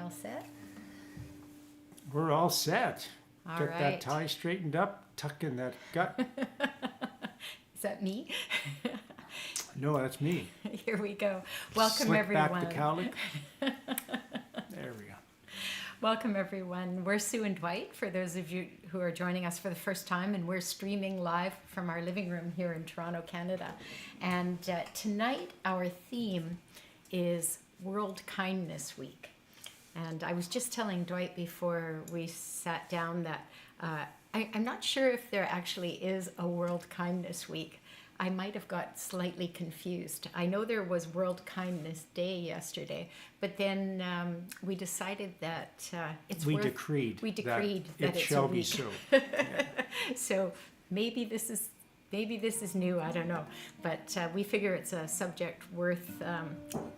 all set? We're all set. All Get right. that tie straightened up, tuck in that gut. Is that me? No, that's me. Here we go. Welcome, Slick everyone. back the cowlick. There we go. Welcome, everyone. We're Sue and Dwight, for those of you who are joining us for the first time, and we're streaming live from our living room here in Toronto, Canada. And tonight, our theme is World Kindness Week. And I was just telling Dwight before we sat down that I'm not sure if there actually is a World Kindness Week. I might have got slightly confused. I know there was World Kindness Day yesterday, but then we decided that We decreed that it it's shall a be week. so. So maybe this is new. I don't know, but we figure it's a subject worth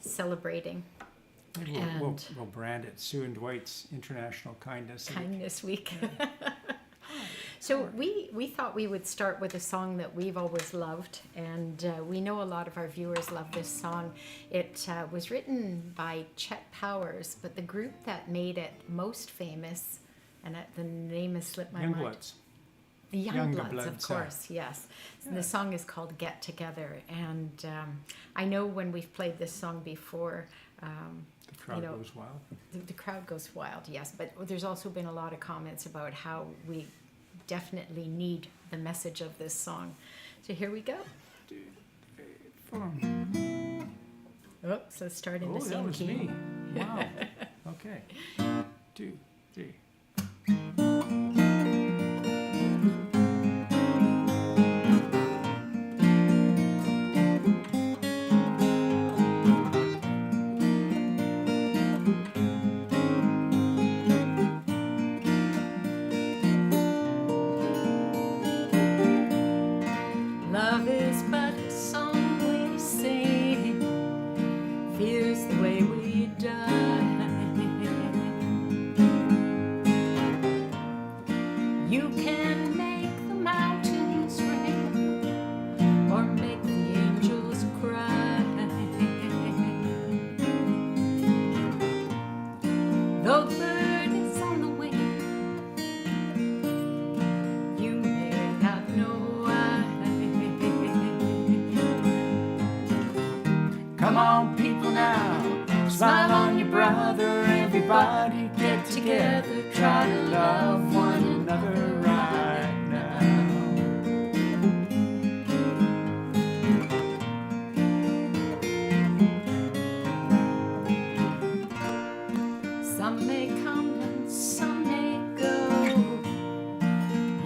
celebrating. Maybe And- we'll brand it Sue and Dwight's International Kindness Week. Kindness Week. So we thought we would start with a song that we've always loved, and we know a lot of our viewers love this song. It was written by Chet Powers, but the group that made it most famous, and the name has slipped my mind. Youngbloods. The Younger Youngbloods, of Bloods, course, yes. Yeah. The song is called Get Together, and I know when we've played this song before, The crowd know, goes wild. the crowd goes wild, yes, but there's also been a lot of comments about how we definitely need the message of this song. So here we go. Oh, so let's start in the Oh, that same was key. me. Wow. Okay. 2, 3. Love is but a song we sing, fear's the way we die. You can make the mountains rain or make the angels cry. Though the bird is on the wing, you may not know why. Come on, people now. Smile on your brother. Everybody get together. Try to love one another right now. Some may come and some may go.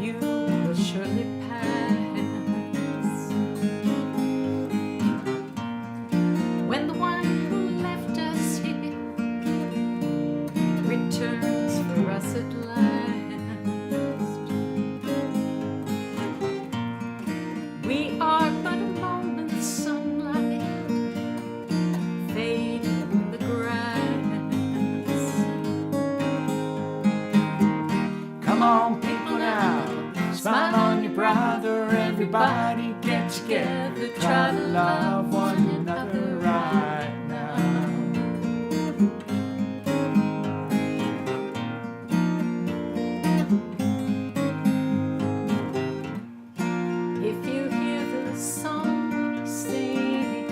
You will surely pass. When the one who left us here returns for us at last, we are but a moment's sunlight fading in the grass. Come on, people now. Smile on your brother. Everybody get together. Try to love one another right now. If you hear the song we sing,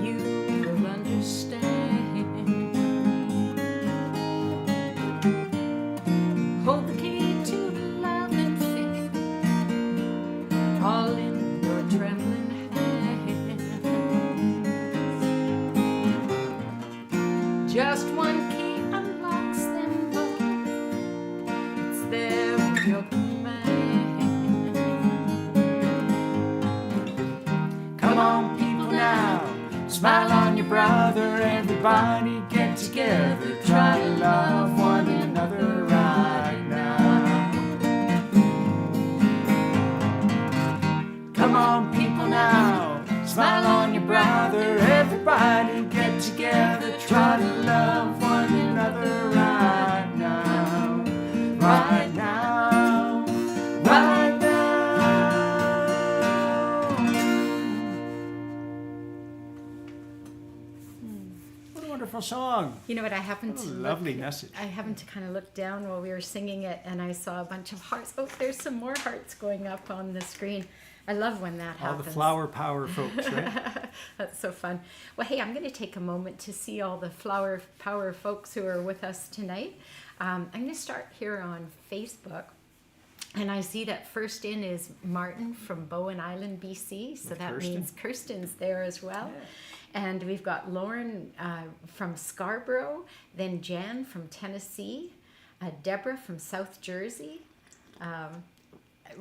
you will understand. Hold the key to love and faith, all in your trembling hands. Just one key unlocks them both. It's there in your command. Come on, people now. Smile on your brother. Everybody get together. Try to love one another right now. Come on, people now. Smile on your brother. Everybody get together. Try to love one another right now. Right now. Right now. wonderful song. You know what? I happened What a to lovely message. I happened to kind of look down while we were singing it, and I saw a bunch of hearts. Oh, there's some more hearts going up on the screen. I love when that All happens. the flower power folks, right? That's so fun. Well, hey, I'm going to take a moment to see all the flower power folks who are with us tonight. I'm going to start here on Facebook. And I see that first in is Martin from Bowen Island, BC. So With that Kirsten. means Kirsten's there as well. Yeah. And we've got Lauren from Scarborough, then Jan from Tennessee, Deborah from South Jersey,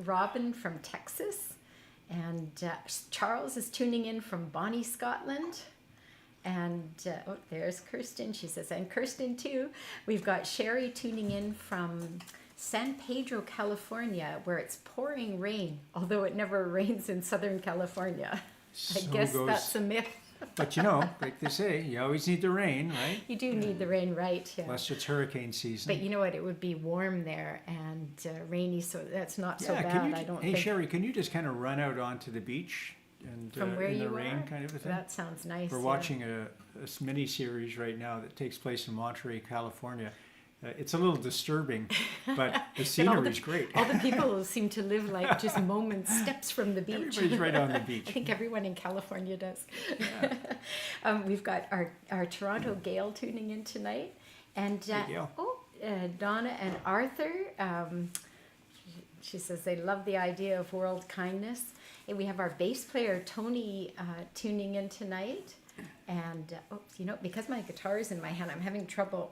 Robin from Texas, and Charles is tuning in from Bonnie, Scotland. And oh, there's Kirsten. She says, and Kirsten too. We've got Sherry tuning in from San Pedro, California, where it's pouring rain, although it never rains in Southern California. I So guess goes- that's a myth. But you know, like they say, you always need the rain, right? You do need the rain, right? Yeah. Unless it's hurricane season. But you know what? It would be warm there and rainy, so that's not so yeah, bad. can you, I don't hey think. Sherry, can you just kind of run out onto the beach and From where in the you rain are? kind of a thing? That sounds nice. We're yeah. watching a mini series right now that takes place in Monterey, California. It's a little disturbing, but the But all scenery is great. All the people seem to live like just moments, steps from the beach. Everybody's right on the beach. I think everyone in California does. Yeah. We've got our Toronto Gail tuning in tonight. And Hey, Gail. Donna and Arthur, she says they love the idea of world kindness. And we have our bass player Tony tuning in tonight. And you know, because my guitar is in my hand, I'm having trouble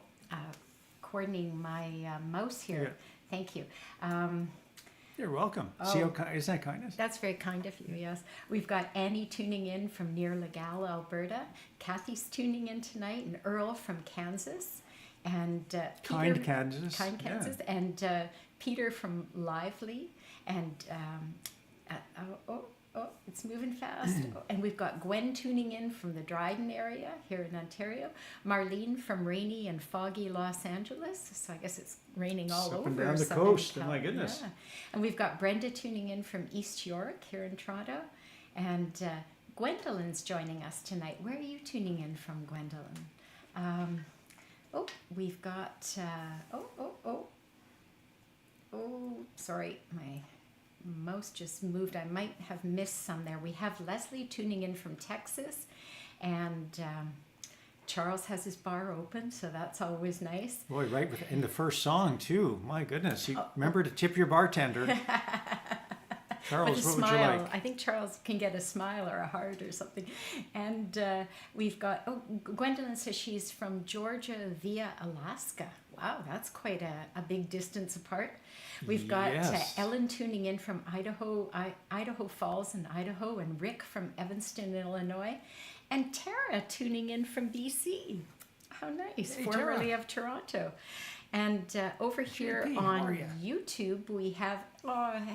coordinating my mouse here. Yeah. Thank you. You're welcome. Oh. See how isn't that kindness? That's very kind of you, yes. We've got Annie tuning in from near Legal, Alberta. Kathy's tuning in tonight, and Earl from Kansas. And Kind Peter, Kansas. Kind yeah. Kansas. And Peter from Lively. And it's moving fast. And we've got Gwen tuning in from the Dryden area here in Ontario. Marlene from rainy and foggy Los Angeles. So I guess it's raining all It's up over and down the Southern coast, oh Cal- my goodness. yeah. And we've got Brenda tuning in from East York here in Toronto. And Gwendolyn's joining us tonight. Where are you tuning in from, Gwendolyn? We've got, sorry, my mouse just moved. I might have missed some there. We have Leslie tuning in from Texas, and Charles has his bar open, so that's always nice. Boy, right in the first song too. My goodness. You remember to tip your bartender. Charles, With a what smile. would you like? I think Charles can get a smile or a heart or something. And we've got, Gwendolyn says she's from Georgia via Alaska. Wow, that's quite a big distance apart. We've got Yes. Ellen tuning in from Idaho Falls in Idaho, and Rick from Evanston, Illinois, and Tara tuning in from BC. How nice, Hey, formerly Tara. of Toronto. And over here JP, how are on ya? YouTube, we have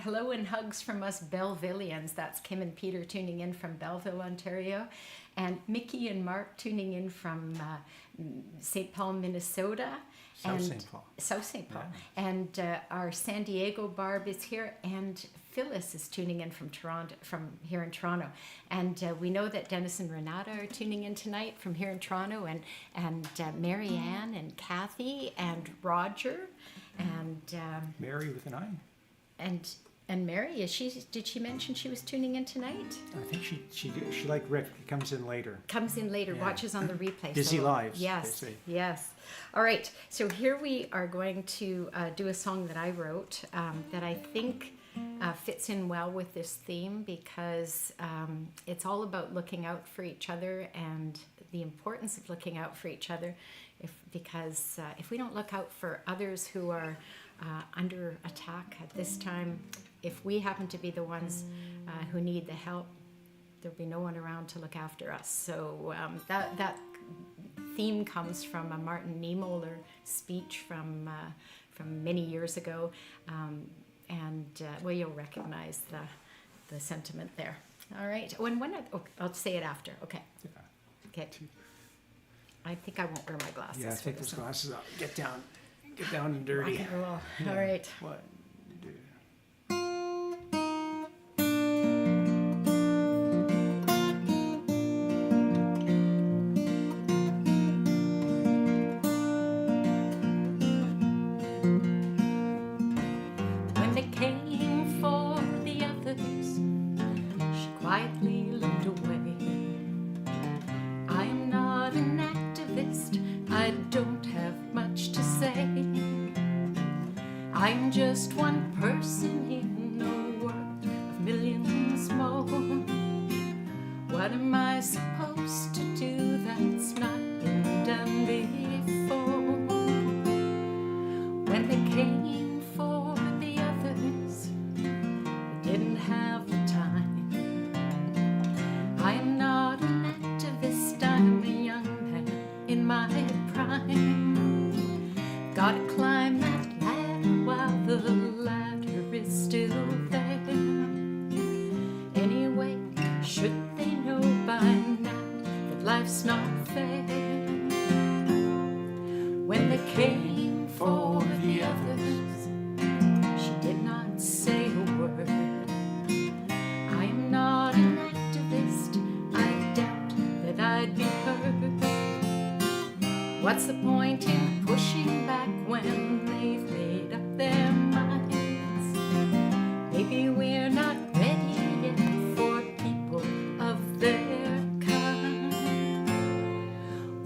hello and hugs from us Bellevillians. That's Kim and Peter tuning in from Belleville, Ontario. And Mickey and Mark tuning in from St. Paul, Minnesota. South and St. Paul. South St. Paul. Yeah. And our San Diego Barb is here, and Phyllis is tuning in from Toronto, from here in Toronto. And we know that Dennis and Renata are tuning in tonight from here in Toronto, and Mary Ann and Kathy and Roger and Mary with an I. and Mary, did she mention she was tuning in tonight? I think she like Rick. He comes in later. Comes in later, Yeah. watches on the replay. Busy lives, Yes, they say. yes. All right, so here we are going to do a song that I wrote that I think fits in well with this theme, because it's all about looking out for each other and the importance of looking out for each other. Because if we don't look out for others who are under attack at this time, if we happen to be the ones who need the help, there'll be no one around to look after us. So that theme comes from a Martin Niemöller speech from many years ago, and you'll recognize the sentiment there. All right. I'll say it after. Okay. Yeah. Okay. I think I won't wear my glasses. Yeah, for take this those one. glasses off. Get down and dirty. Rock and roll. Yeah. All right. One, two. I don't have much to say. I'm just one person in a world of millions more. What am I supposed to do that's not been done before? When they came for the others, they didn't have the time. I am not an activist, I'm a young man in my prime. Gotta climb that ladder while the ladder is still there. Anyway, should they know by now that life's not fair? When they came for the others, she did not say a word. I am not an activist, I doubt that I'd be heard. What's the point in pushing back when they've made up their minds? Maybe we're not ready yet for people of their kind.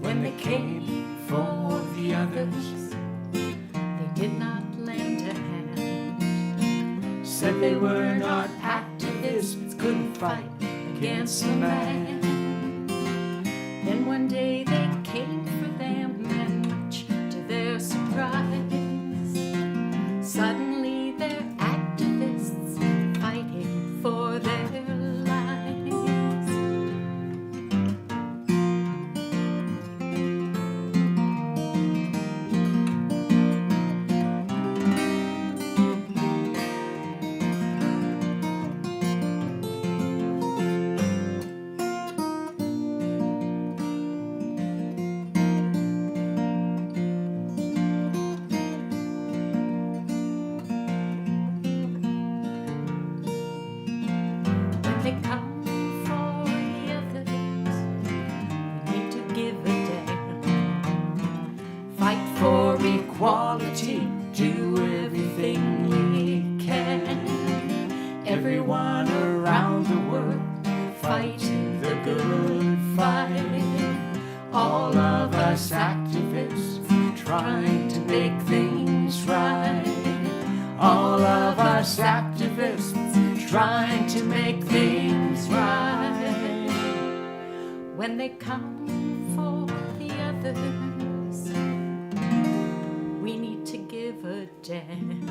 When they came for the others, they did not lend a hand. Said they were not activists, couldn't fight against the man. Then one day they came for them, and much to their surprise, suddenly they're activists fighting for their lives. When they come for the others, we need to give a damn. Fight for equality, do everything we can. Everyone around the world fighting the good fight. All of us activists trying to make things right. All of us activists trying to make things right. When they come for the others, we need to give a damn.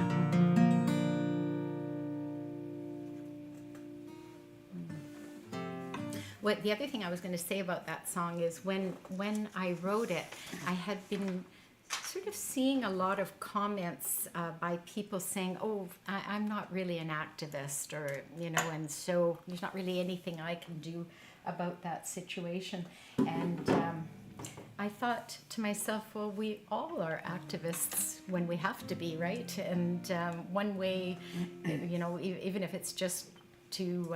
What the other thing I was going to say about that song is when I wrote it, I had been sort of seeing a lot of comments by people saying, "Oh, I'm not really an activist," or and so there's not really anything I can do about that situation. And I thought to myself, well, we all are activists when we have to be, right? And one way, even if it's just to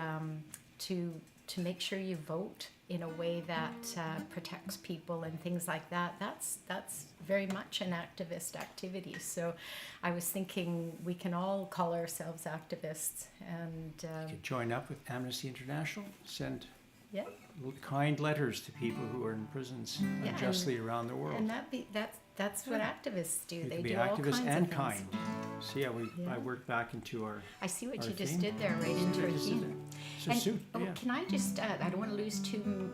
make sure you vote in a way that protects people and things like that, that's very much an activist activity. So I was thinking we can all call ourselves activists, and You could join up with Amnesty International, send yeah, kind letters to people who are in prisons Yeah, unjustly around the world. and that's what activists do. You They can be do all activist kinds and of kind. things. So yeah, Yeah. I worked back into our I see what our you just theme. did there, right into a Just did theme. it. So suit, yeah. Can I just, I don't want to lose too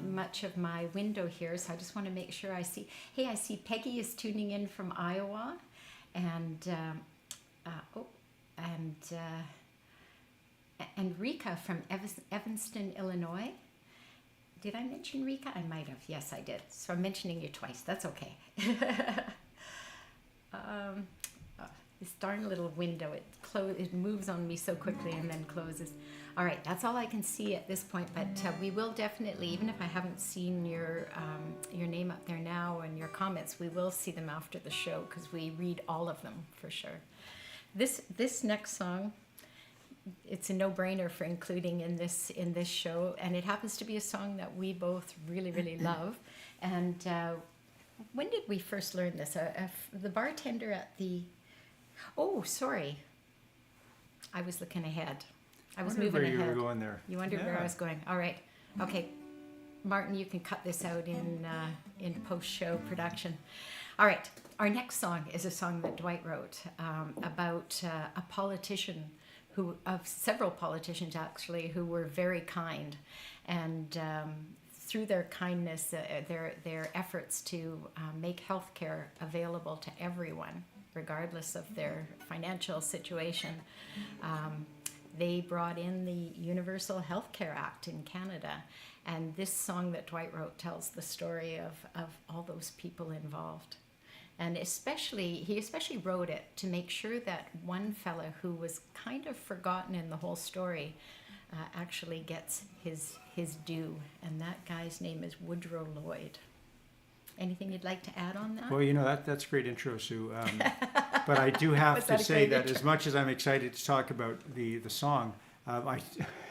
much of my window here, so I just want to make sure I see. Hey, I see Peggy is tuning in from Iowa, and and Rika from Evanston, Illinois. Did I mention Rika? I might have. Yes, I did. So I'm mentioning you twice. That's okay. This darn little window, it moves on me so quickly and then closes. All right, that's all I can see at this point, but we will definitely, even if I haven't seen your name up there now and your comments, we will see them after the show because we read all of them for sure. This next song, it's a no-brainer for including in this show, and it happens to be a song that we both really, really love. And when did we first learn this? The bartender at the... Oh, sorry. I was looking ahead. I was moving where ahead. you were going there. You wondered where I was going. All right. Okay. Martin, you can cut this out in post-show production. All right, our next song is a song that Dwight wrote about a politician several politicians actually, who were very kind, and through their kindness, their efforts to make healthcare available to everyone, regardless of their financial situation, they brought in the Universal Healthcare Act in Canada. And this song that Dwight wrote tells the story of all those people involved. And he especially wrote it to make sure that one fella who was kind of forgotten in the whole story actually gets his due. And that guy's name is Woodrow Lloyd. Anything you'd like to add on that? Well, that's a great intro, Sue. But I do have to say that as much as I'm excited to talk about the song,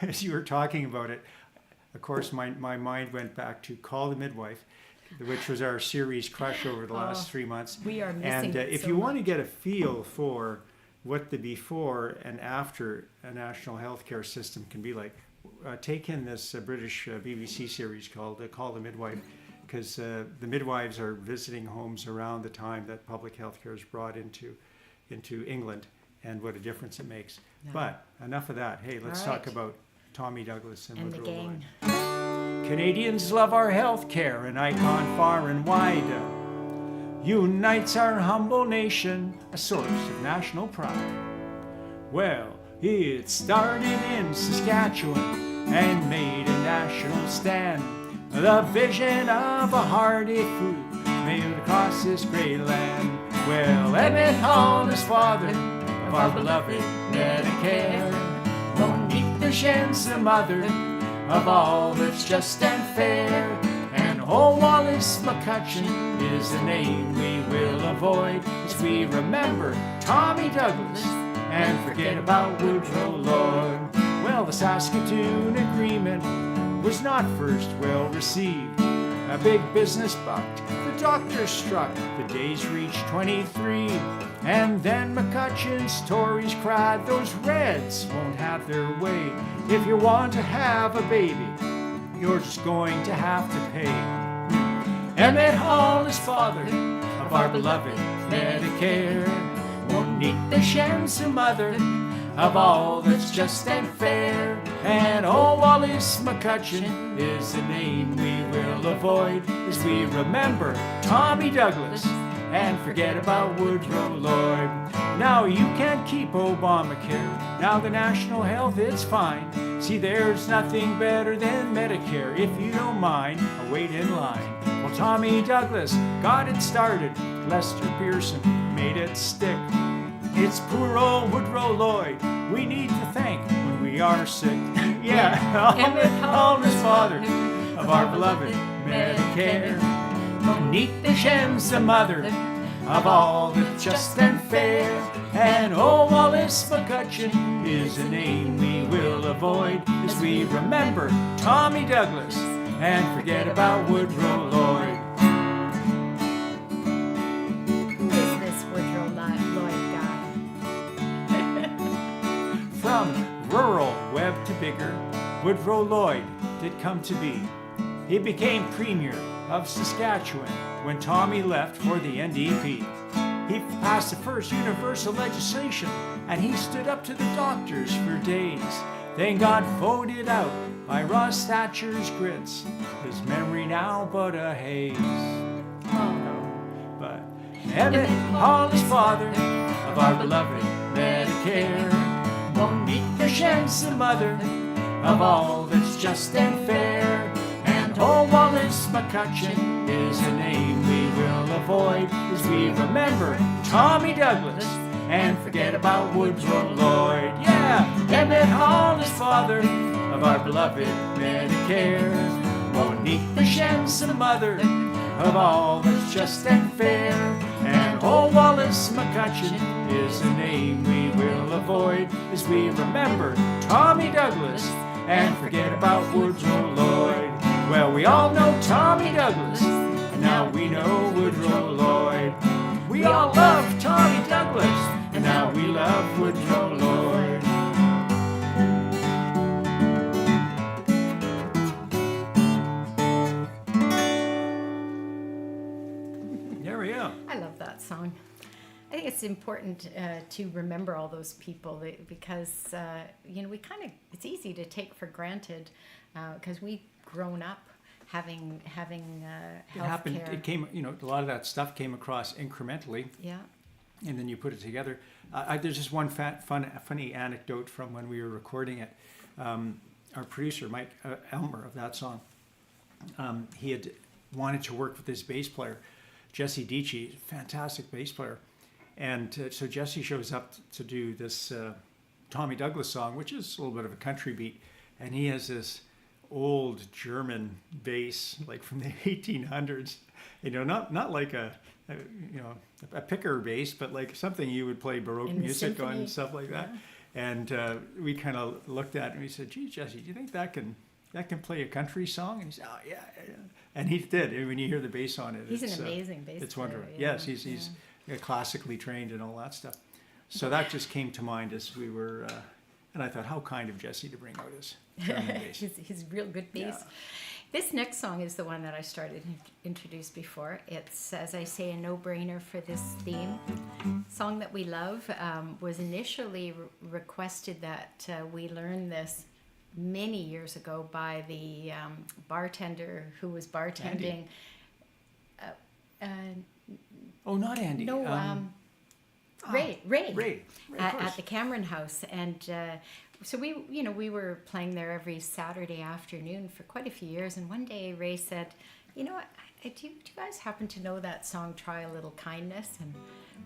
as you were talking about it, of course, my mind went back to Call the Midwife, which was our series crush over the last 3 months. We are missing And if you want to get a feel for what the before and after a national healthcare system can be like, take in this British BBC series called Call the Midwife, because the midwives are visiting homes around the time that public healthcare is brought into England, and what a difference it makes. No. But enough of that. Hey, let's talk about Tommy Douglas and the Woodrow gang. Lloyd. Canadians love our health care, an icon far and wide. Unites our humble nation, a source of national pride. Well, it started in Saskatchewan and made a national stand. The vision of a hearty food made across this great land. Well, Emmett Hall and his father of our beloved Medicare. Monique Duchenne's the mother of all that's just and fair. And old Wallace McCutcheon is the name we will avoid as we remember Tommy Douglas and forget about Woodrow Lloyd. Well, the Saskatoon Agreement was not first well received. A big business bucked, the doctors struck, the days reached 23. And then McCutcheon's Tories cried, those Reds won't have their way. If you want to have a baby, you're just going to have to pay. Emmett Hall is father of our beloved Medicare. Monique Duchenne's the mother of all that's just and fair. And old Wallace McCutcheon is the name we will avoid as we remember Tommy Douglas and forget about Woodrow Lloyd. Now you can't keep Obamacare. Now the national health is fine. See, there's nothing better than Medicare. If you don't mind, I'll wait in line. Well, Tommy Douglas got it started. Lester Pearson made it stick. It's poor old Woodrow Lloyd we need to thank when we are sick. Yeah, Emmett Hall is father of our beloved Medicare. Monique Duchenne's the mother of all that's just and fair. And old Wallace McCutcheon is the name we will avoid as we remember Tommy Douglas and forget about Woodrow Lloyd. Who is this Woodrow Lloyd guy? From rural Webb to bigger, Woodrow Lloyd did come to be. He became Premier of Saskatchewan when Tommy left for the NDP. He passed the first universal legislation, and he stood up to the doctors for days. Then got voted out by Ross Thatcher's grits. His memory now but a haze. But Emmett Hall is father of our beloved Medicare. Monique Duchenne's the mother of all that's just and fair. And old Wallace McCutcheon is the name we will avoid as we remember Tommy Douglas and forget about Woodrow Lloyd. Yeah, Emmett Hall is father of our beloved Medicare. Monique Duchenne's the mother of all that's just and fair. And old Wallace McCutcheon is the name we will avoid as we remember Tommy Douglas and forget about Woodrow Lloyd. Well, we all know Tommy Douglas, and now we know Woodrow Lloyd. We all love Tommy Douglas, and now we love Woodrow Lloyd. There we go. I love that song. I think it's important to remember all those people because, we it's easy to take for granted because we've grown up having It health happened. care. It came. A lot of that stuff came across incrementally, Yeah. and then you put it together. There's just one funny anecdote from when we were recording it. Our producer, Mike Elmer of that song, he had wanted to work with his bass player, Jesse Dici, fantastic bass player. And so Jesse shows up to do this Tommy Douglas song, which is a little bit of a country beat. And he has this old German bass, like from the 1800s. Not like a picker bass, but like something you would play Baroque In the music on symphony. and stuff like that. Yeah. And we kind of looked at it and we said, "Gee, Jesse, do you think that can play a country song?" And he said, "Oh yeah." And he did. And when you hear the bass on it, He's it's an amazing bass It's player, wonderful. yeah, Yes, he's classically trained and all that stuff. So that just came to mind as we were, and I thought, how kind of Jesse to bring out his German bass. He's real good bass. Yeah. This next song is the one that I started to introduce before. It's, as I say, a no-brainer for this theme. Song that we love was initially requested that we learn this many years ago by the bartender who was bartending. Oh, not Andy. No, Ray. Ray, of At course. the Cameron House, and so we were playing there every Saturday afternoon for quite a few years. And one day Ray said, "You know what? Do you guys happen to know that song, Try a Little Kindness?" And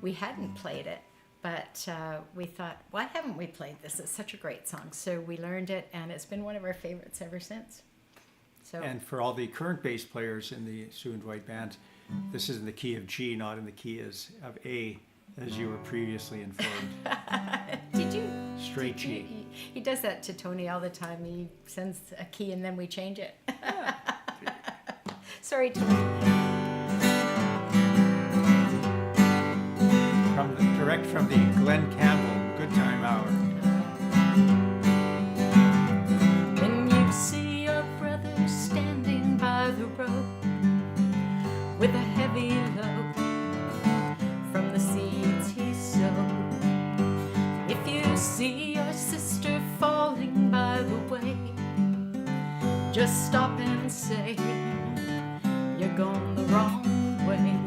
we hadn't played it, but we thought, why haven't we played this? It's such a great song. So we learned it, and it's been one of our favorites ever since. So And for all the current bass players in the Sue and Dwight band, this is in the key of G, not in the key of A, as you were previously informed. did you? Straight G. He does that to Tony all the time. He sends a key and then we change it. Sorry, Tony. Direct from the Glenn Campbell Good Time Hour. When you see your brother standing by the road with a heavy load from the seeds he sowed, if you see your sister falling by the way, just stop and say, "You're going the wrong way."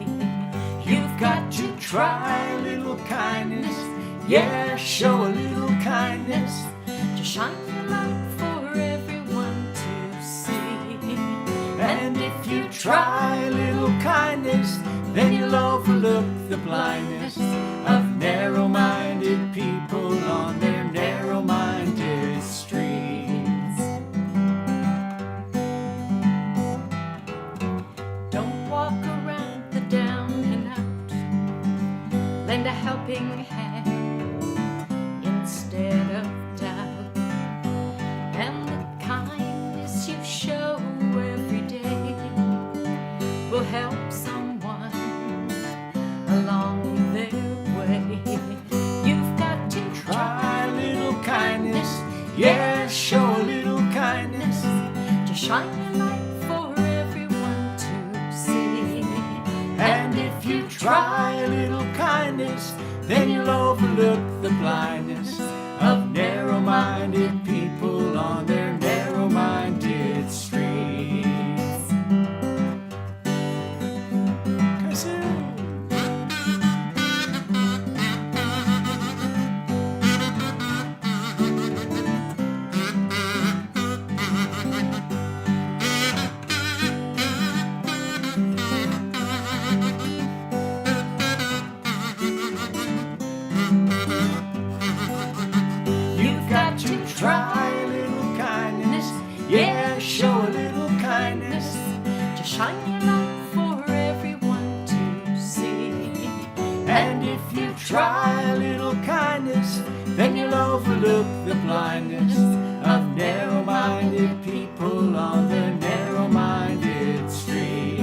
You've got to try a little kindness. Yeah, show a little kindness. To shine your light for everyone to see. And if you try a little kindness, then you'll overlook the blindness of narrow-minded people on their narrow-minded streets. Don't walk around the down and out. Lend a helping hand instead of doubt. And the kindness you show every day will help someone along their way. You've got to Try a little kindness. Yeah, show a little kindness. to shine your light for everyone to see. And if you try a little kindness, then you'll overlook the blindness of narrow-minded people on their narrow-minded streets. Kazoo! You've got to try a little kindness. Yeah, show a little kindness. To shine your light for everyone to see. And if you try a little kindness, then you'll overlook the blindness of narrow-minded people on their narrow-minded street.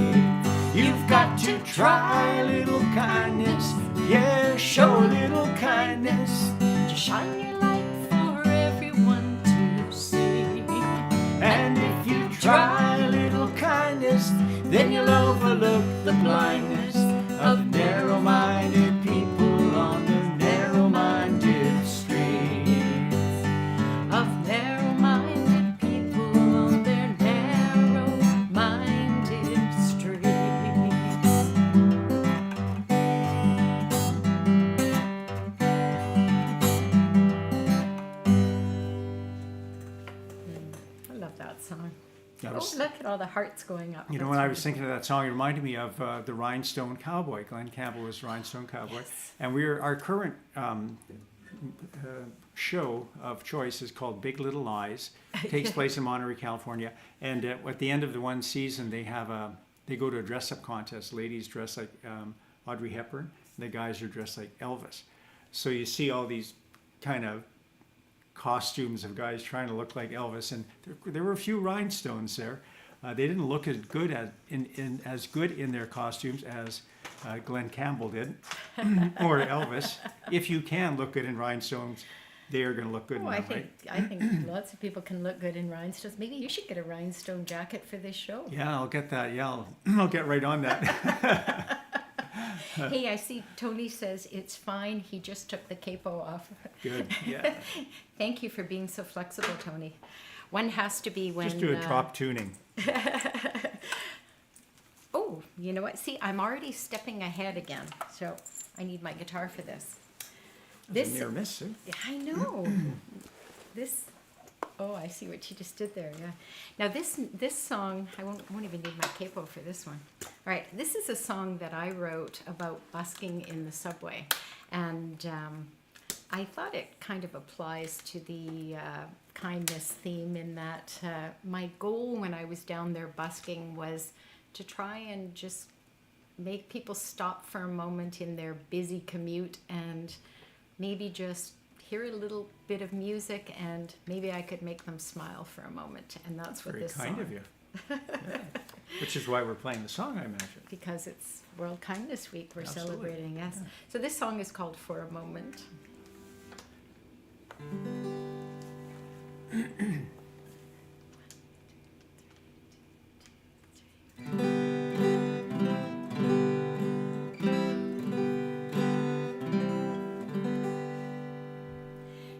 You've got to try a little kindness. Yeah, show a little kindness. To shine your light for everyone to see. And if you try a little kindness, then you'll overlook the blindness of narrow-minded people on the narrow-minded streets. Of narrow-minded people on their narrow-minded streets. I love that song. That Oh, was- look at all the hearts going up. You know, That's when I was wonderful. thinking of that song, it reminded me of the Rhinestone Cowboy. Glenn Campbell was Rhinestone Cowboy. Yes. And our current show of choice is called Big Little Lies. Takes place in Monterey, California. And at the end of the one season, they go to a dress-up contest. Ladies dress like Audrey Hepburn. And the guys are dressed like Elvis. So you see all these kind of costumes of guys trying to look like Elvis, and there were a few rhinestones there. They didn't look as good in their costumes as Glenn Campbell did, or Elvis. If you can look good in rhinestones, they are going to look good in Oh, them, right? I think lots of people can look good in rhinestones. Maybe you should get a rhinestone jacket for this show. Yeah, I'll get that. Yeah, I'll get right on that. Hey, I see Tony says it's fine. He just took the capo off. Good. Yeah. Thank you for being so flexible, Tony. One has to be when. Just do a drop tuning. Oh, you know what? See, I'm already stepping ahead again. So I need my guitar for this. This a near miss. Eh? I know. This. Oh, I see what you just did there. Yeah. Now this song, I won't even need my capo for this one. All right, this is a song that I wrote about busking in the subway, and I thought it kind of applies to the kindness theme in that my goal when I was down there busking was to try and just make people stop for a moment in their busy commute and maybe just hear a little bit of music, and maybe I could make them smile for a moment, and that's what Very this kind song. of you. Yeah. Which is why we're playing the song, I imagine. Because it's World Kindness Week, we're Absolutely. celebrating, yes. So this song is called For a Moment.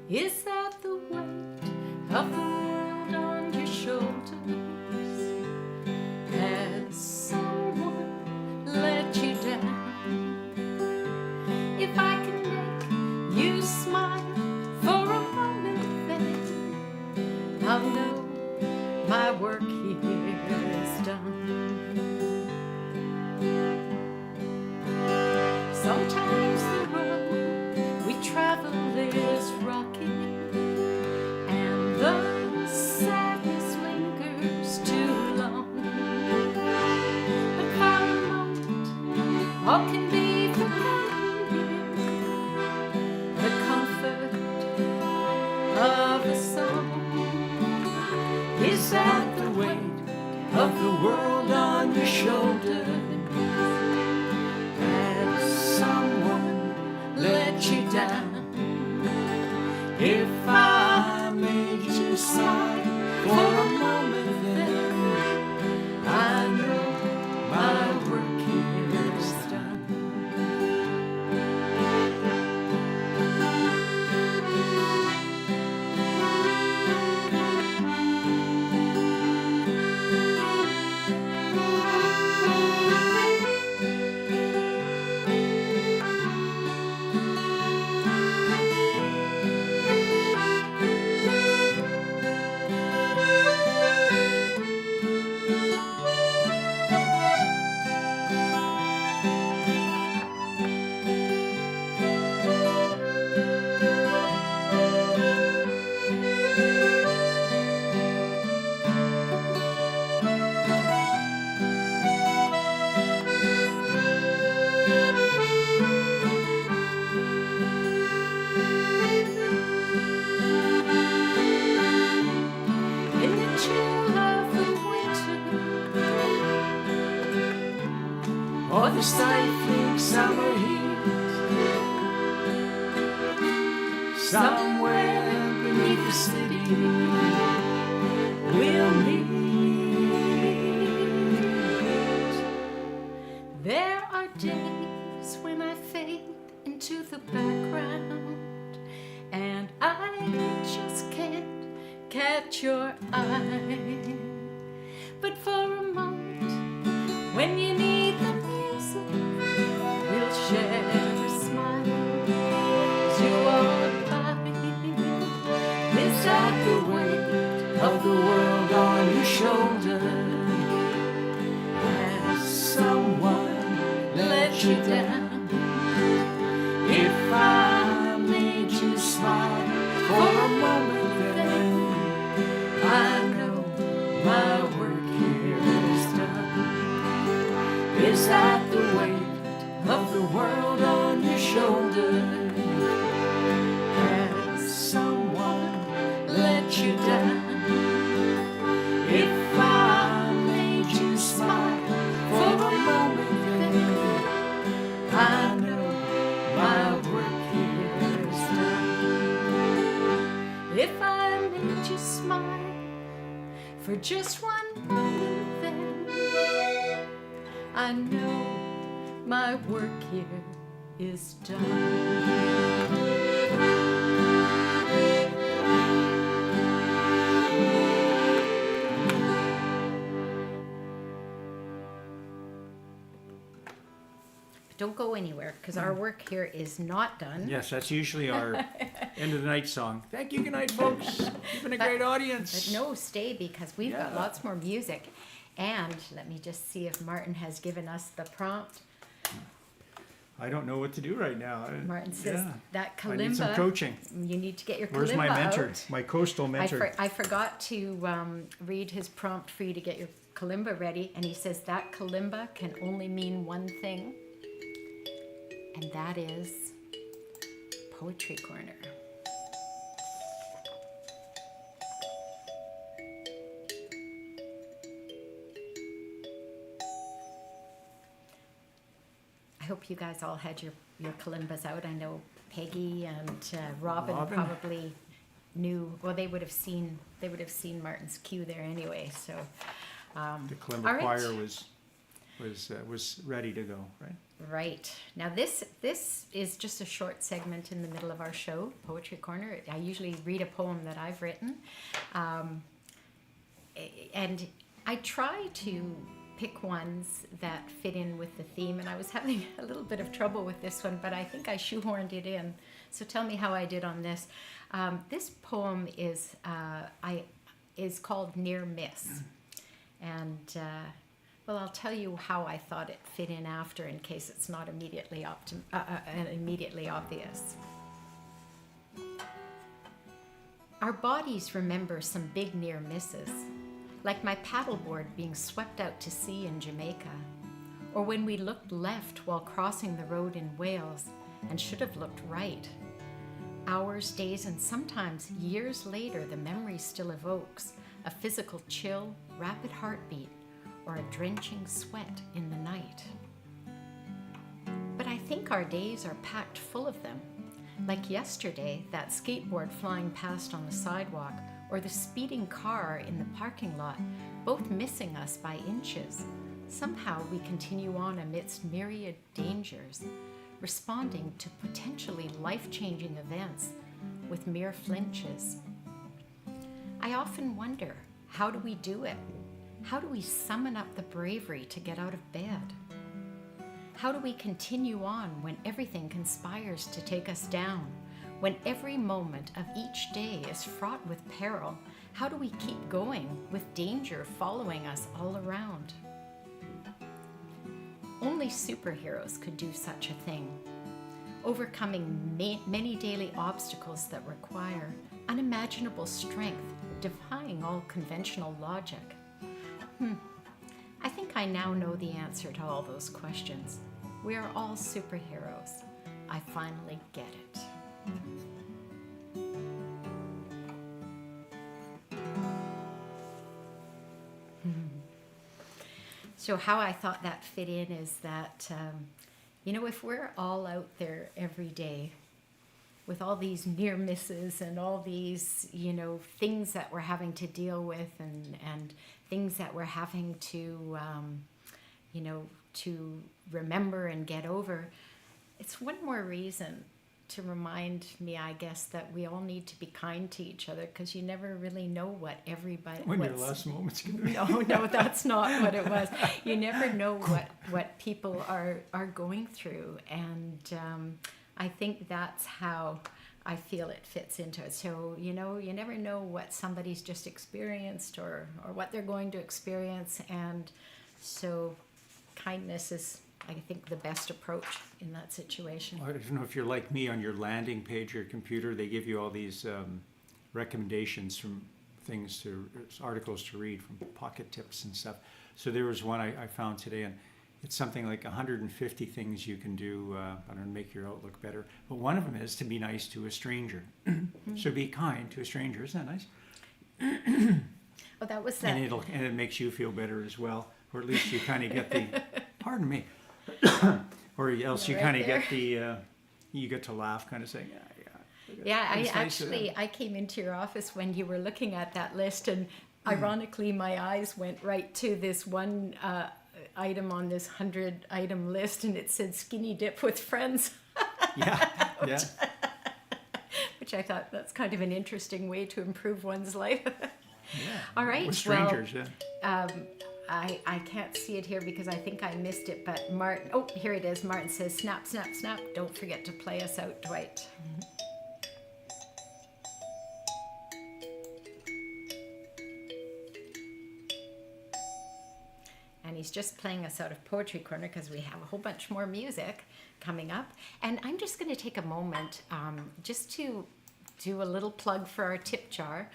Is that the weight of the world on your shoulders? Has someone let you down? If I can make you smile for a moment, then I'll know my work here is done. Sometimes the road we travel is rocky, and the sadness lingers too long. But for a moment, all can be forgotten. The comfort of a song is that the weight of the world on your shoulders. Has someone let you down? If I made you smile for a moment, then I know my work here is done. In the chill of the winter, or the stifling summer heat, somewhere beneath the city, we'll meet. There are days fade into the background, and I just can't catch your eye. But for a moment, when you need the music, we'll share a smile as you walk by. Is that the weight of the world on your shoulder? Has someone let you down? If I made you smile for a moment, then I know my work here is done. Is that the weight of the world on your shoulder? Has someone let you down? If I made you smile for a moment, then I know my work here is done. If I made you smile for just one moment, then I know my work here is done. Don't go anywhere, because our work here is not done. Yes, that's usually our end of the night song. Thank you, good night, folks. You've been a great audience. But no, stay, because we've got Yeah. lots more music. And let me just see if Martin has given us the prompt. I don't know what to do right now. Martin says Yeah. that I need some kalimba, coaching. you need to get your Where's kalimba my mentor? out. My coastal mentor. I forgot to read his prompt for you to get your kalimba ready. And he says that kalimba can only mean one thing. And that is Poetry Corner. I hope you guys all had your kalimbas out. I know Peggy and Robin probably knew. Well, they would have seen Martin's cue there anyway. So The all kalimba right. choir was ready to go, right? Right. Now this is just a short segment in the middle of our show, Poetry Corner. I usually read a poem that I've written. And I try to pick ones that fit in with the theme, and I was having a little bit of trouble with this one, but I think I shoehorned it in. So tell me how I did on this. This poem is called Near Miss. And well, I'll tell you how I thought it fit in after, in case it's not immediately obvious. Our bodies remember some big near misses, like my paddleboard being swept out to sea in Jamaica, or when we looked left while crossing the road in Wales and should have looked right. Hours, days, and sometimes years later, the memory still evokes a physical chill, rapid heartbeat, or a drenching sweat in the night. But I think our days are packed full of them, like yesterday, that skateboard flying past on the sidewalk, or the speeding car in the parking lot, both missing us by inches. Somehow we continue on amidst myriad dangers, responding to potentially life-changing events with mere flinches. I often wonder, how do we do it? How do we summon up the bravery to get out of bed? How do we continue on when everything conspires to take us down? When every moment of each day is fraught with peril, how do we keep going with danger following us all around? Only superheroes could do such a thing, overcoming many daily obstacles that require unimaginable strength, defying all conventional logic. I think I now know the answer to all those questions. We are all superheroes. I finally get it. So how I thought that fit in is that, if we're all out there every day with all these near misses and all these, things that we're having to deal with and things that we're having to, to remember and get over, it's one more reason to remind me, I guess, that we all need to be kind to each other, because you never really know what everybody. When your last moment's going to be. No, that's not what it was. You never know what people are going through, and I think that's how I feel it fits into it. So, you never know what somebody's just experienced or what they're going to experience, and so kindness is, I think, the best approach in that situation. I don't know if you're like me. On your landing page of your computer, they give you all these recommendations from articles to read, from pocket tips and stuff. So there was one I found today, and it's something like 150 things you can do to make your outlook better. But one of them is to be nice to a stranger. So be kind to a stranger. Isn't that nice? Oh, that was that. And it makes you feel better as well, or at least you kind of get the. Pardon me. Or else you Right kind of there. get the. You get to laugh, kind of saying, Yeah, It's nice of them. I came into your office when you were looking at that list, and ironically my eyes went right to this one item on this 100-item list, and it said skinny dip with friends. Yeah. Which I thought, that's kind of an interesting way to improve one's life. Yeah. All right, With strangers, well, I can't see it here because I think I missed it, but Martin, oh, here it is. Martin says, snap, snap, snap. Don't forget to play us out, Dwight. And he's just playing us out of Poetry Corner because we have a whole bunch more music coming up. And I'm just going to take a moment just to do a little plug for our tip jar.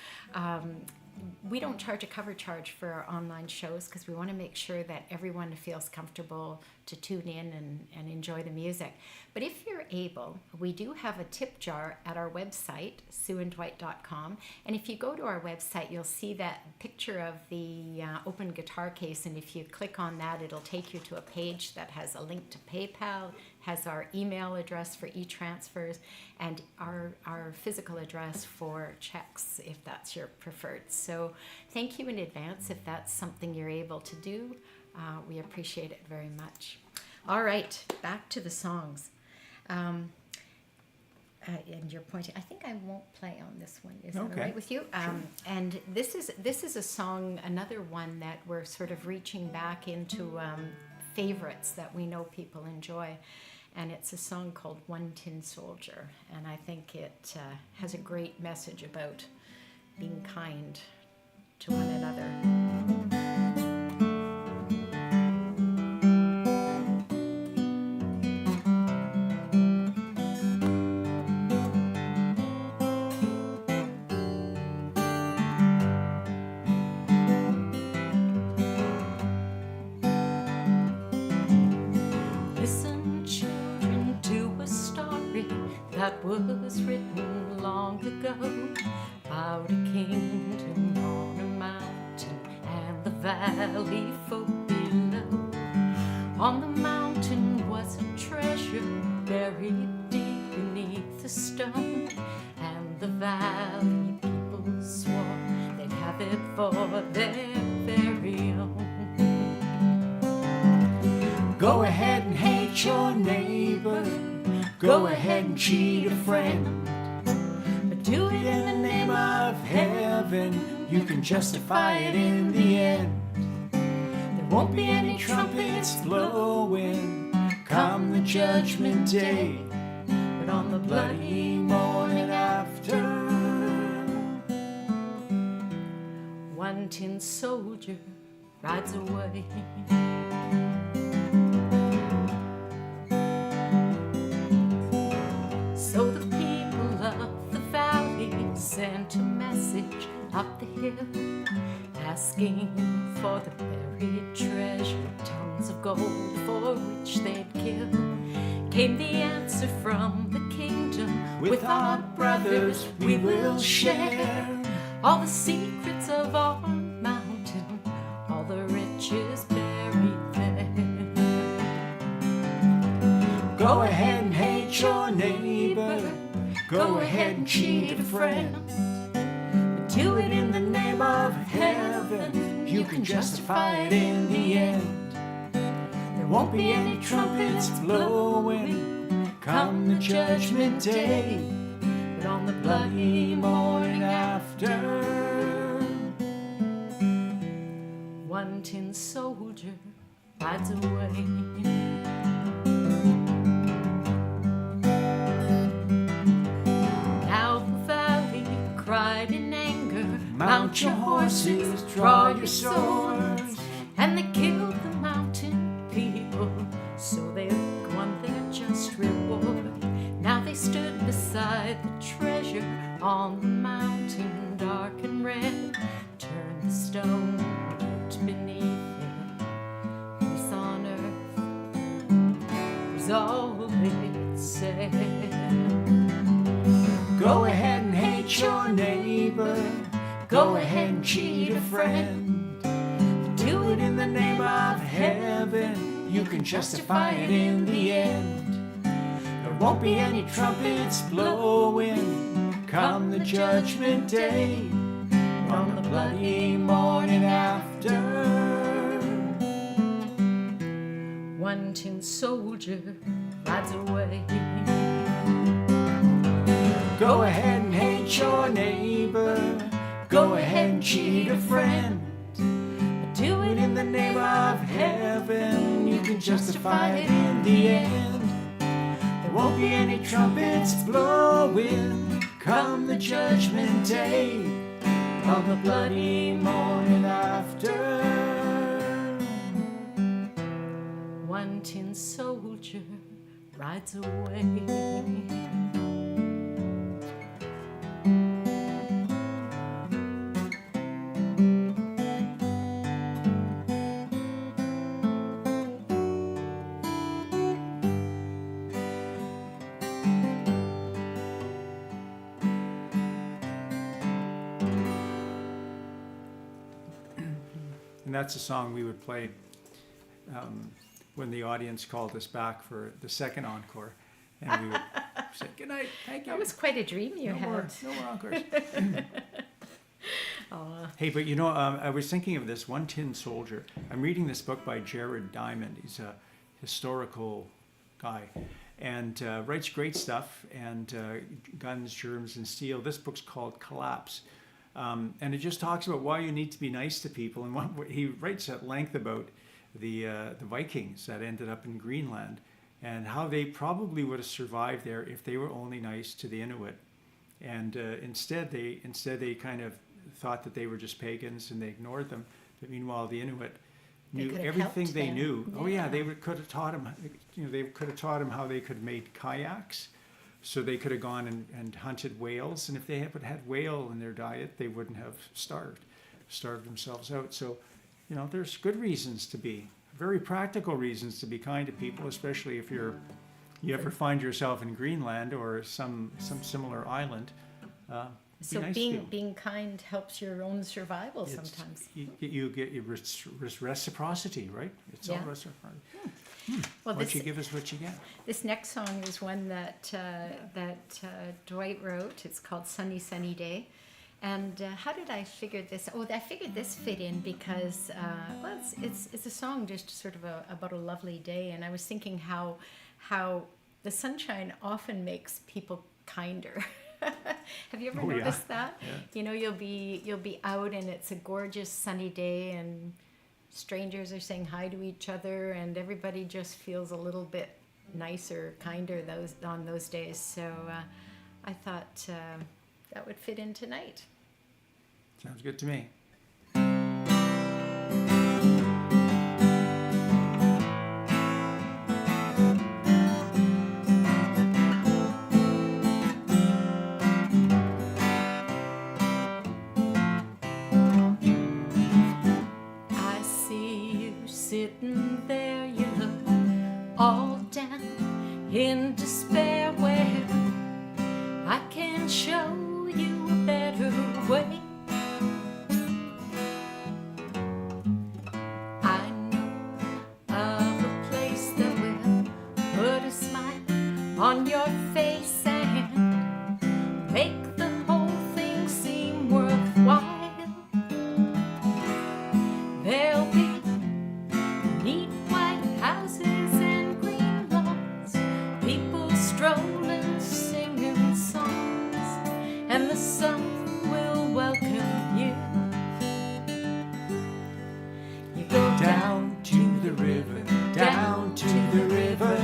We don't charge a cover charge for our online shows because we want to make sure that everyone feels comfortable to tune in and enjoy the music. But if you're able, we do have a tip jar at our website, sueanddwight.com. And if you go to our website, you'll see that picture of the open guitar case. And if you click on that, it'll take you to a page that has a link to PayPal, has our email address for e-transfers, and our physical address for checks, if that's your preferred. So thank you in advance if that's something you're able to do. We appreciate it very much. All right, back to the songs. And you're pointing. I think I won't play on this one. Is that all right with you? And this is a song, another one that we're sort of reaching back into favorites that we know people enjoy. And it's a song called One Tin Soldier. And I think it has a great message about being kind to one another. That was written long ago about a kingdom on a mountain and the valley folk below. On the mountain was a treasure buried deep beneath the stone, and the valley people swore they'd have it for their very own. Go ahead and hate your neighbor, go ahead and cheat a friend, but do it in the name of heaven. You can justify it in the end. There won't be any trumpets blowing come the judgment day, but on the bloody morning after, one tin soldier rides away. So the people of the valley sent a message up the hill, asking for the buried treasure, tons of gold for which they'd kill. Came the answer from the kingdom, with our brothers we will share all the secrets of our mountain, all the riches buried there. Go ahead and hate your neighbor, go ahead and cheat a friend, but do it in the name of heaven. You can justify it in the end. There won't be any trumpets blowing come the judgment day, but on the bloody morning after, one tin soldier rides away. Now the valley cried in anger, mount your horses, draw your swords. and they killed the mountain people, so they won their just reward. Now they stood beside the treasure on the mountain, dark and red. Turned the stone, looked beneath it. Peace on earth was all it said. Go ahead and hate your neighbor, go ahead and cheat a friend. Do it in the name of heaven, you can justify it in the end. There won't be any trumpets blowing come the judgment day, on the bloody morning after. One tin soldier rides away. Go ahead and hate your neighbor, go ahead and cheat a friend. Do it In the name of heaven, you can justify it in the end. There won't be any trumpets blowing come the judgment day, on the bloody morning after. One tin soldier rides away. And that's a song we would play when the audience called us back for the second encore. And we would say, good night, thank you. That was quite a dream you no had. more encores. Aw. Hey, but you know, I was thinking of this One Tin Soldier. I'm reading this book by Jared Diamond. He's a historical guy and writes great stuff, and Guns, Germs, and Steel. This book's called Collapse. And it just talks about why you need to be nice to people. And he writes at length about the Vikings that ended up in Greenland and how they probably would have survived there if they were only nice to the Inuit. And instead they kind of thought that they were just pagans and they ignored them. But meanwhile, the Inuit knew could have everything helped they them. knew. Oh yeah, Yeah. they could have taught them. They could have taught them how they could make kayaks. So they could have gone and hunted whales, and if they had whale in their diet, they wouldn't have starved themselves out. So, you know, there's good reasons to be, very practical reasons to be kind to people, especially if you ever find yourself in Greenland or some similar island. So nice to people. being kind helps your own survival It's- sometimes. You get reciprocity, right? It's all Yeah. reciprocity. Well, What you give is what you get. this next song is one that Dwight wrote. It's called Sunny Sunny Day. And how did I figure this? Oh, I figured this fit in because well, it's a song just sort of about a lovely day. And I was thinking how the sunshine often makes people kinder. Have you ever Oh, yeah. noticed that? Yeah. You know, you'll be out and it's a gorgeous sunny day and strangers are saying hi to each other and everybody just feels a little bit nicer, kinder on those days. So I thought that would fit in tonight. Sounds good to me. I see you sitting there, you look all down in despair, where I can show you a better way. I know of a place that will put a smile on your face and make the whole thing seem worthwhile. There'll be neat white houses and green lawns, people strolling strolling, singing songs, and the sun will welcome you. You go Down to the river, down to the river.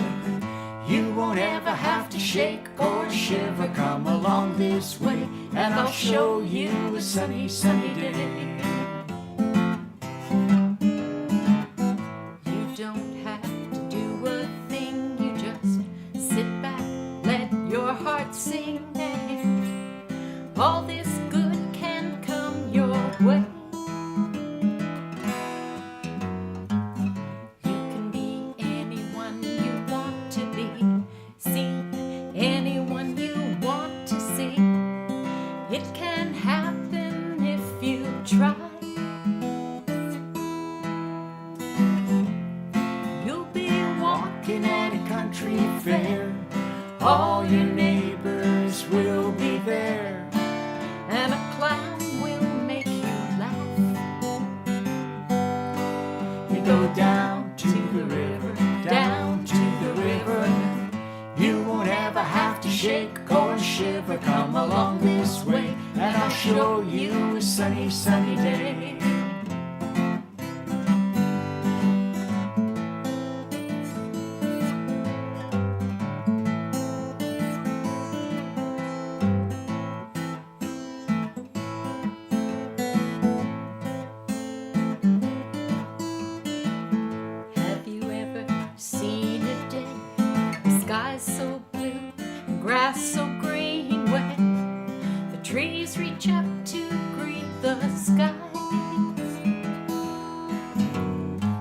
You won't ever have to shake or shiver. Come along this way, and I'll show you a sunny, sunny day. You don't have to do a thing, you just sit back, let your heart sing. All this good can come your way. You can be anyone you want to be, see anyone you want to see. It can happen if you try. You'll be Walking at a country fair, all your neighbors will be there. and a clown will make you laugh. You go down to the river, down to the river. You won't ever have to shake or shiver. Come along this way, and I'll show you a sunny, sunny day. Have you ever seen a day? The sky's so blue, and grass so green, where the trees reach up to greet the sky.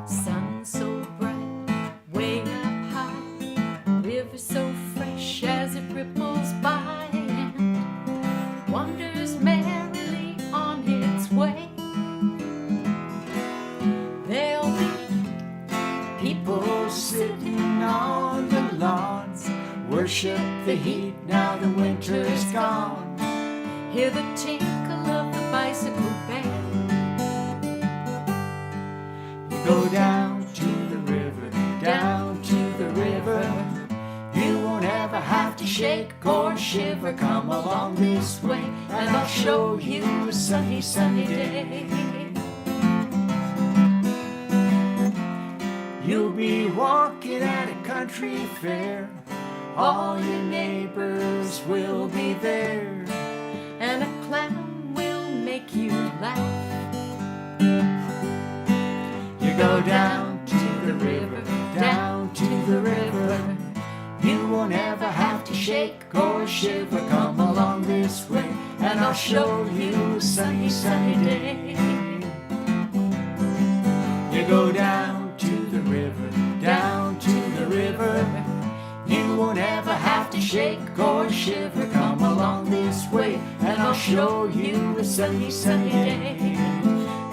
Sun so bright, way up high, river so fresh as it ripples by and wanders merrily on its way. There'll be People sitting on the lawns, worship the heat now the winter's gone. hear the tinkle of the bicycle band. You go down to the river, down to the river. You won't ever have to shake or shiver. Come along this way, and I'll show you a sunny, sunny day. You'll be walking at a country fair, all your neighbors will be there. And a clown will make you laugh. You go down to the river, down to the river. You won't ever have to shake or shiver. Come along this way, and I'll show you a sunny, sunny day. You go down to the river, down to the river. You won't ever have to shake or shiver. Come along this way, and I'll show you a sunny, sunny day.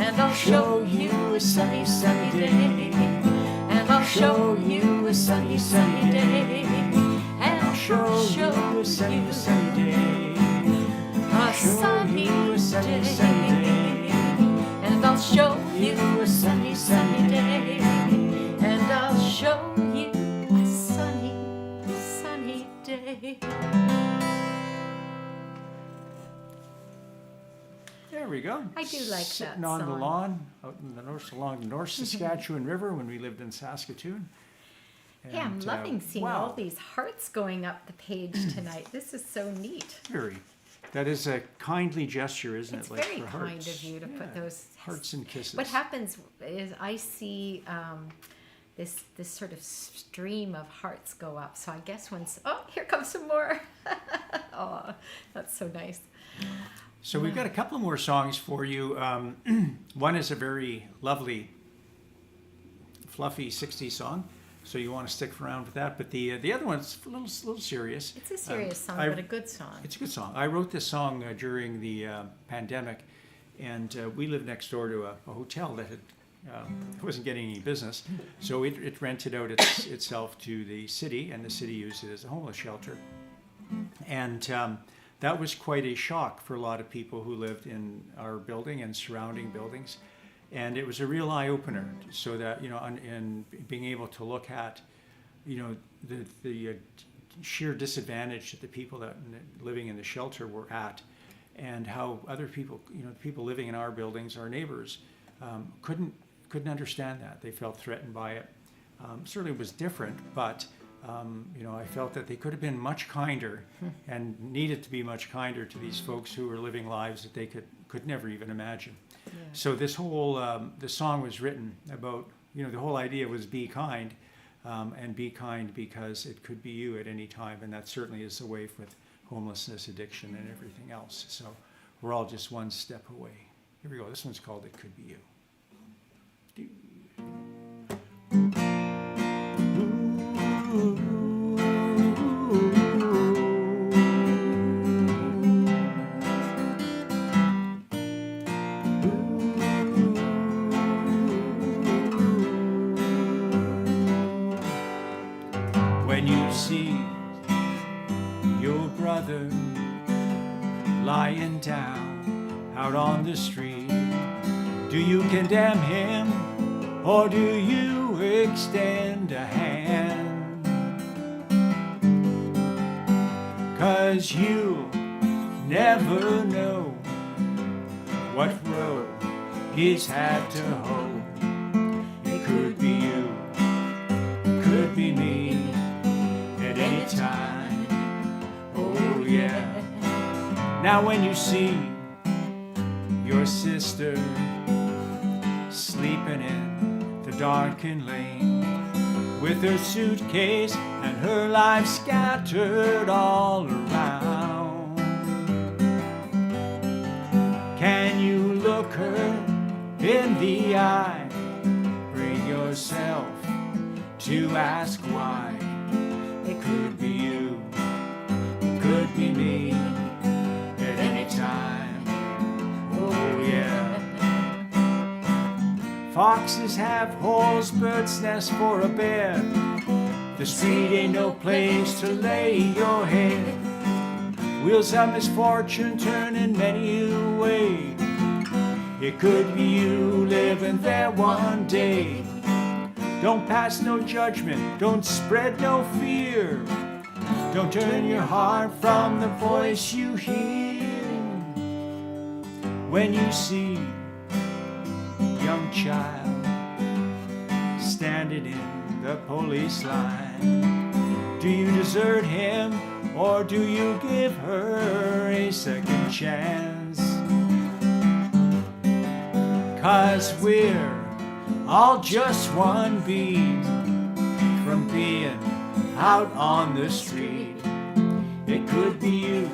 And I'll Show you a sunny, sunny day. and I'll Show you a sunny, sunny day. and I'll show you a sunny, sunny day. a Show sunny you a sunny, sunny day. and I'll show you You a sunny, sunny day. and I'll show you a sunny, sunny day. There we go. I do like that Sitting on the song. lawn out in the north, along the North Saskatchewan River when we lived in Saskatoon. Yeah, I'm And, loving seeing wow, all these hearts going up the page tonight. This is so neat. That is a kindly gesture, isn't It's it? Like very for kind hearts. of you to put Yeah, those. hearts and kisses. What happens is I see this sort of stream of hearts go up. So I guess once, oh, here comes some more. Oh, that's so nice. So we've got a couple more songs for you. One is a very lovely, fluffy 60s song, so you want to stick around with that. But the other one's a little serious. It's a serious song, I- but a good song. It's a good song. I wrote this song during the pandemic, and we lived next door to a hotel that had wasn't getting any business, so it rented out itself to the city, and the city used it as a homeless shelter. And that was quite a shock for a lot of people who lived in our building and surrounding buildings. And it was a real eye-opener, so that, and being able to look at, the sheer disadvantage that the people that living in the shelter were at, and how other people, people living in our buildings, our neighbors, couldn't understand that. They felt threatened by it. Certainly it was different, but I felt that they could have been much kinder and needed to be much kinder to these folks who were living lives that they could never even imagine. Yeah. So this whole the song was written about, the whole idea was be kind, and be kind because it could be you at any time, and that certainly is the way with homelessness, addiction, and everything else. So we're all just one step away. Here we go. This one's called It Could Be You. When you see your brother lying down out on the street, do you condemn him or do you extend a hand? 'Cause you never know what road he's had to hoe. It could be you, could be me, at any time. Oh yeah. Now when you see your sister sleeping in the darkened lane, with her suitcase and her life scattered all around, can you look her in the eye, bring yourself to ask why? It could be you, it could be me, at any time. Oh yeah. Foxes have holes, birds nest for a bed. The street ain't no place to lay your head. Wheels of misfortune turning many a way. It could be you living there one day. Don't pass no judgment, don't spread no fear. Don't turn your heart from the voice you hear. When you see a young child standing in the police line, do you desert him or do you give her a second chance? 'Cause we're all just one beat from being out on the street. It could be you,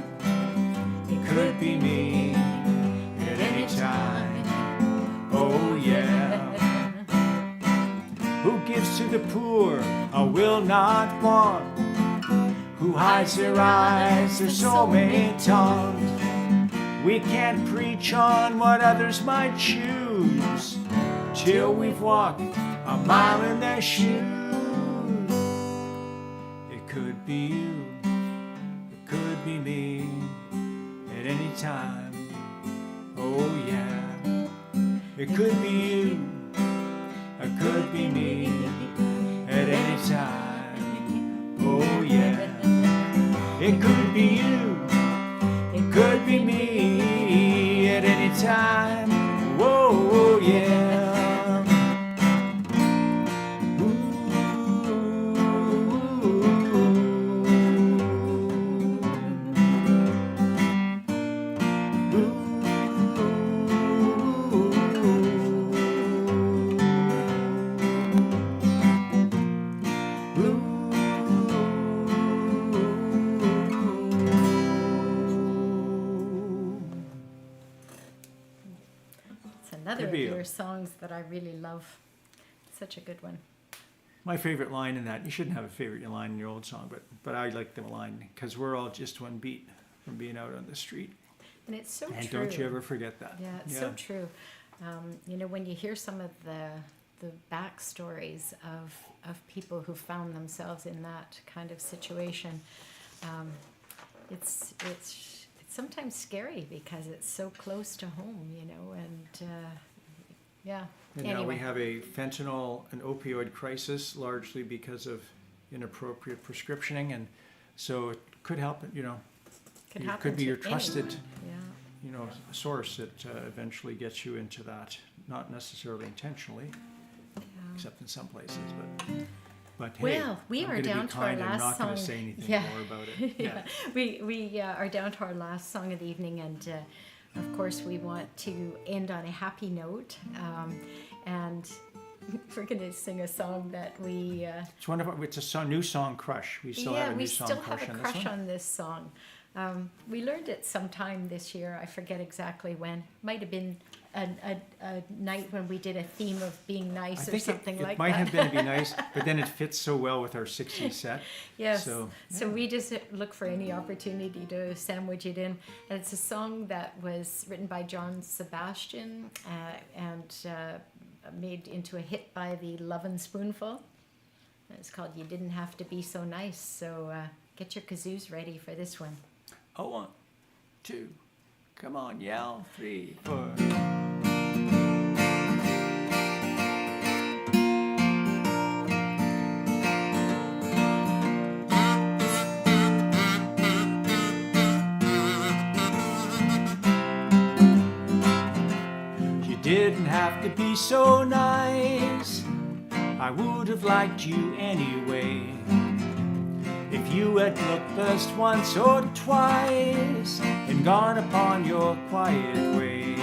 it could be me, at any time. Oh yeah. Who gives to the poor or will not want? Who hides their eyes, their soul may taunt. We can't preach on what others might choose till we've walked a mile in their shoes. It could be you, it could be me, at any time. Oh yeah. It could be you, it could be me, at any time. Oh yeah. It could be you, it could be me, at any time. Whoa, yeah. Another of Could be your you. songs that I really love. Such a good one. My favorite line in that, you shouldn't have a favorite line in your old song, but I like the line, because we're all just one beat from being out on the street. And it's so And true. don't you ever forget that. Yeah, it's so true. When you hear some of the backstories of people who found themselves in that kind of situation, it's sometimes scary because it's so close to home, and yeah. And now we have a fentanyl and opioid crisis, largely because of inappropriate prescriptioning, and So it could help, you know, Could it happen could be to your trusted, anyone. Yeah. you know, source that eventually gets you into that, not necessarily intentionally, except in some places, but hey, Well, we I'm are gonna down be to our kind and last not going to song. say anything Yeah. more about it. Yeah. We are down to our last song of the evening, and of course we want to end on a happy note, and we're going to sing a song that we It's one of our, it's a new song crush. We still have a new song crush have a on this crush one. on this song. We learned it sometime this year. I forget exactly when. Might have been a night when we did a theme of being I nice or think something it like might that. have been to be nice, but then it fits so well with our 60s set. Yes. So, So we just look for any opportunity to sandwich it in. And it's a song that was written by John Sebastian and made into a hit by the Lovin' Spoonful. And it's called You Didn't Have to Be So Nice. So get your kazoos ready for this one. oh, 1, 2, come on, yell, 3, 4. You didn't have to be so nice. I would have liked you anyway. If you had looked just once or twice and gone upon your quiet way.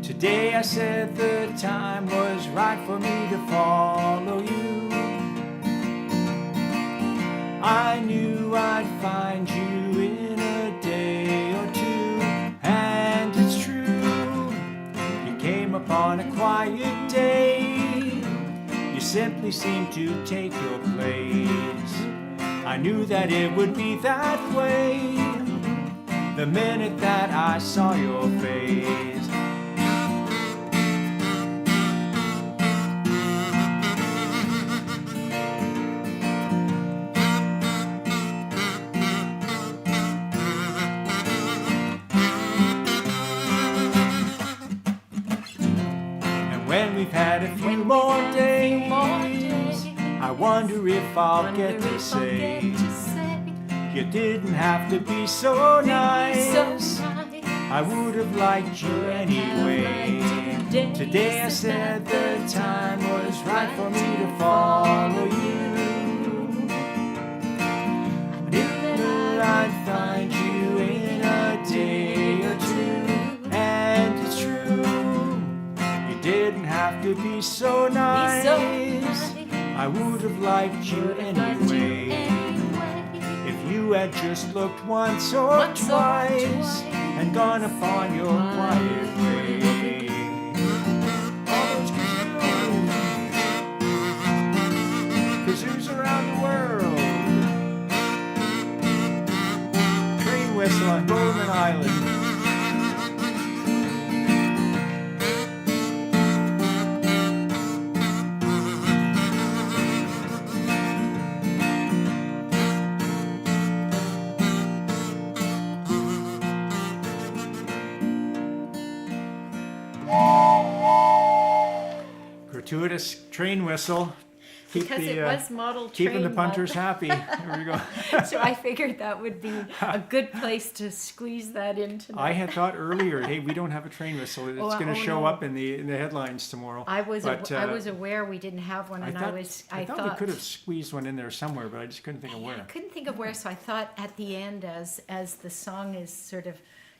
Today I said the time was right for me to follow you. I knew I'd find you in a day or two, and it's true. You came upon a quiet day. You simply seemed to take your place. I knew that it would be that way the minute that I saw your face. And when we've had a few more days, I wonder if I'll get to say you didn't have to be so nice. I would have liked you anyway. Today I said the time was right for me to follow you. I knew I'd find you in a day or two, and it's true. You didn't have to be so nice. I would have liked you anyway. If you had just looked once or twice and gone upon your quiet way. All those kazoos around the world. Train whistle on Bowman Island. Gratuitous train whistle. Because it was model keeping the train punters month. happy. There we go. So I figured that would be a good place to squeeze that in tonight. I had thought earlier, hey, we don't have a train whistle. It's going to show no. up in the headlines tomorrow. I was But, I was aware we didn't have one, and I thought we could have squeezed one in there somewhere, but I just couldn't think of I where. couldn't think of where, so I thought at the end, as the song is sort of,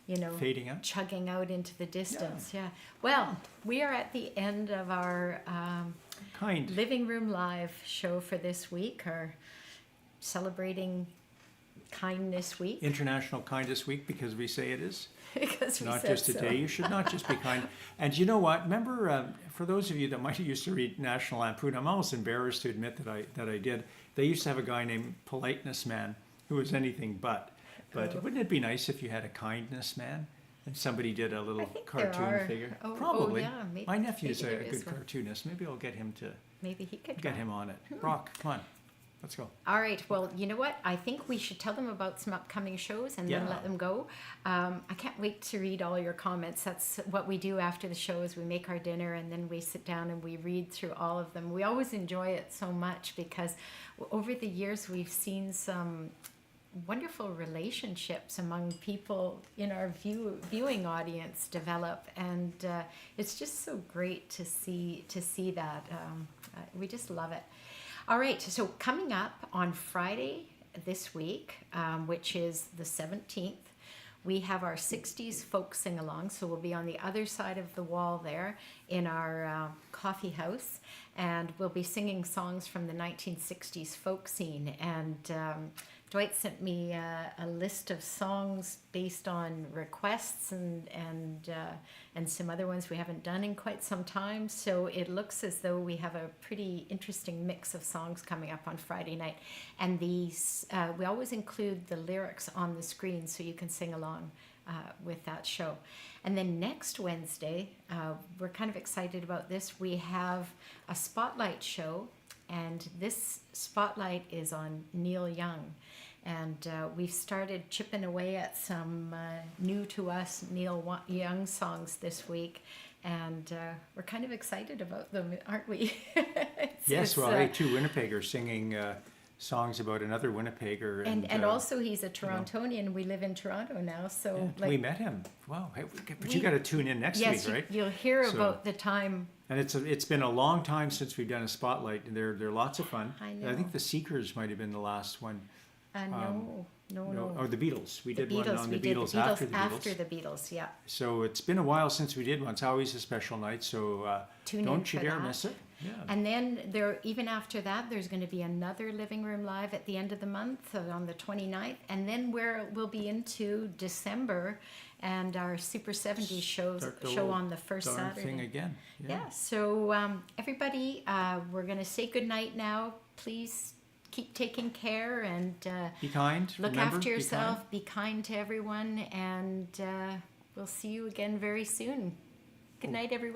you know, Fading out. chugging out into the distance. Yeah. Well, we are at the end of our Kind. Living Room Live show for this week, our celebrating Kindness Week. International Kindness Week, because we say it is. Because we Not said just a so. day. You should not just be kind. And you know what? Remember, for those of you that might have used to read National Lampoon, I'm almost embarrassed to admit that I did. They used to have a guy named Politeness Man who was anything but. But Oh. wouldn't it be nice if you had a Kindness Man? And somebody did a little think there cartoon are. figure. Oh, Probably. yeah, maybe- My nephew's maybe a there is good one. cartoonist. Maybe I'll get him to Maybe he could get go. him on it. Brock, come on. Let's go. All right. Well, you know what? I think we should tell them about some upcoming shows and then Yeah. let them go. I can't wait to read all your comments. That's what we do after the show is we make our dinner and then we sit down and we read through all of them. We always enjoy it so much because over the years we've seen some wonderful relationships among people in our viewing audience develop, and it's just so great to see that. We just love it. All right, so coming up on Friday this week, which is the 17th, we have our 60s folk sing-along, so we'll be on the other side of the wall there in our coffee house, and we'll be singing songs from the 1960s folk scene. And Dwight sent me a list of songs based on requests and some other ones we haven't done in quite some time. So it looks as though we have a pretty interesting mix of songs coming up on Friday night. And these we always include the lyrics on the screen so you can sing along with that show. And then next Wednesday, we're kind of excited about this. We have a spotlight show, and this spotlight is on Neil Young. And we've started chipping away at some new to us Neil Young songs this week, and we're kind of excited about them, aren't we? Yes, well, two Winnipeggers singing songs about another Winnipegger. And also he's a Torontonian. We live in Toronto now, so yeah, we met him. Wow, hey, but you got to tune in next week, right? You'll hear about the time. And it's been a long time since we've done a spotlight, and they're lots of fun. I know. I think the Seekers might have been the last one. No. Oh, the Beatles. We did one on the did Beatles, after the Beatles, yeah. So it's been a while since we did one. It's always a special night, so don't you dare miss it. Yeah. And then even after that, there's going to be another Living Room Live at the end of the month on the 29th. And then we'll be into December and our Super 70s show on the first Saturday. Thing again. Yeah, so everybody, we're going to say goodnight now. Please keep taking care and be kind. Look after yourself. Be kind to everyone, and we'll see you again very soon. Good night, everyone.